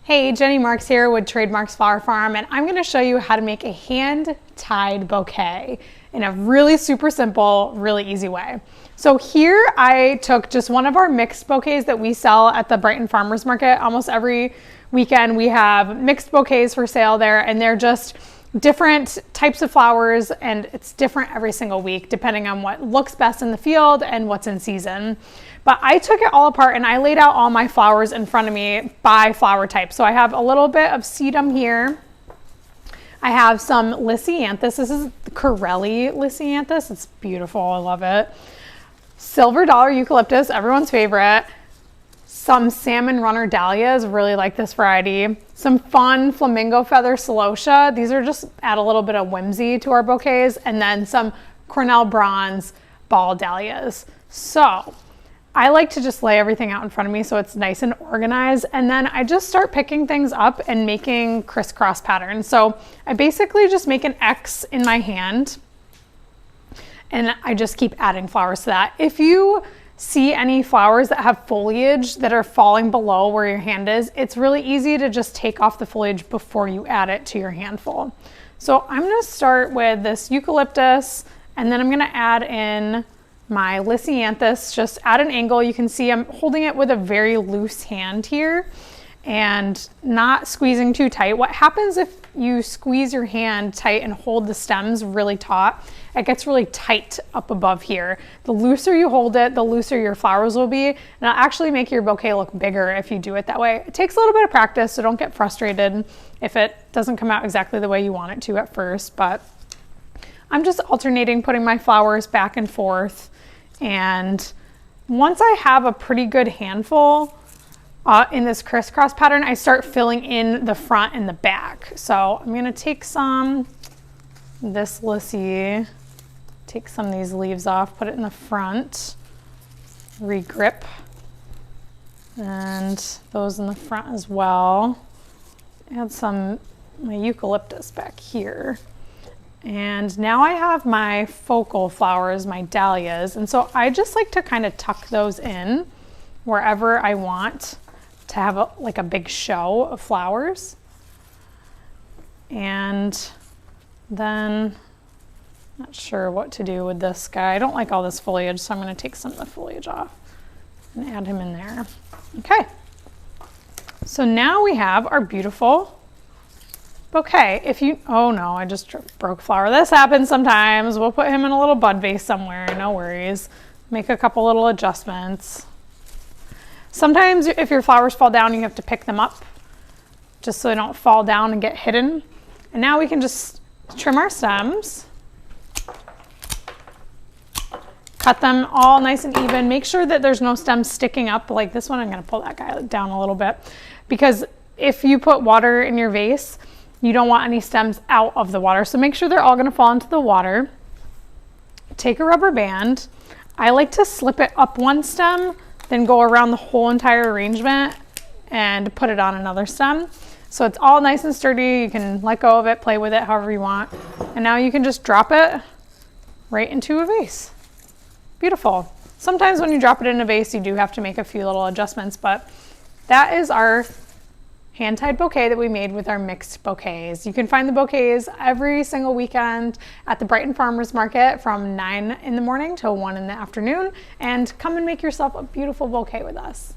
Hey, Jenny Marks here with Trademarks Flower Farm, and I'm going to show you how to make a hand-tied bouquet in a really super simple, really easy way. So here I took just one of our mixed bouquets that we sell at the Brighton Farmers Market. Almost every weekend we have mixed bouquets for sale there, and they're just different types of flowers, and it's different every single week depending on what looks best in the field and what's in season. But I took it all apart and I laid out all my flowers in front of me by flower type. So I have a little bit of sedum here. I have some lisianthus. This is Corelli lisianthus. It's beautiful. I love it. Silver dollar eucalyptus, everyone's favorite. Some salmon runner dahlias, really like this variety. Some fun flamingo feather celosia. These are just add a little bit of whimsy to our bouquets. And then some Cornell bronze ball dahlias. So I like to just lay everything out in front of me so it's nice and organized, and then I just start picking things up and making crisscross patterns. So I basically just make an X in my hand and I just keep adding flowers to that. If you see any flowers that have foliage that are falling below where your hand is, it's really easy to just take off the foliage before you add it to your handful. So I'm going to start with this eucalyptus, and then I'm going to add in my lisianthus, just at an angle. You can see I'm holding it with a very loose hand here and not squeezing too tight. What happens if you squeeze your hand tight and hold the stems really taut? It gets really tight up above here. The looser you hold it, the looser your flowers will be, and it'll actually make your bouquet look bigger if you do it that way. It takes a little bit of practice, so don't get frustrated if it doesn't come out exactly the way you want it to at first, but I'm just alternating putting my flowers back and forth. And once I have a pretty good handful in this crisscross pattern, I start filling in the front and the back. So I'm gonna take some, this lissy, take some of these leaves off, put it in the front, regrip, and those in the front as well. Add some, my eucalyptus back here. And now I have my focal flowers, my dahlias, and so I just like to kind of tuck those in wherever I want to have like a big show of flowers. And then, not sure what to do with this guy. I don't like all this foliage, so I'm going to take some of the foliage off and add him in there. Okay, so now we have our beautiful bouquet. If you, oh no, I just broke flower. This happens sometimes. We'll put him in a little bud vase somewhere, no worries. Make a couple little adjustments. Sometimes if your flowers fall down, you have to pick them up just so they don't fall down and get hidden. And now we can just trim our stems. Cut them all nice and even. Make sure that there's no stems sticking up like this one. I'm gonna pull that guy down a little bit, because if you put water in your vase, you don't want any stems out of the water. So make sure they're all gonna fall into the water. Take a rubber band. I like to slip it up one stem, then go around the whole entire arrangement and put it on another stem. So it's all nice and sturdy. You can let go of it, play with it however you want. And now you can just drop it right into a vase. Beautiful. Sometimes when you drop it in a vase, you do have to make a few little adjustments, but that is our hand-tied bouquet that we made with our mixed bouquets. You can find the bouquets every single weekend at the Brighton Farmers Market from 9 in the morning till 1 in the afternoon, and come and make yourself a beautiful bouquet with us.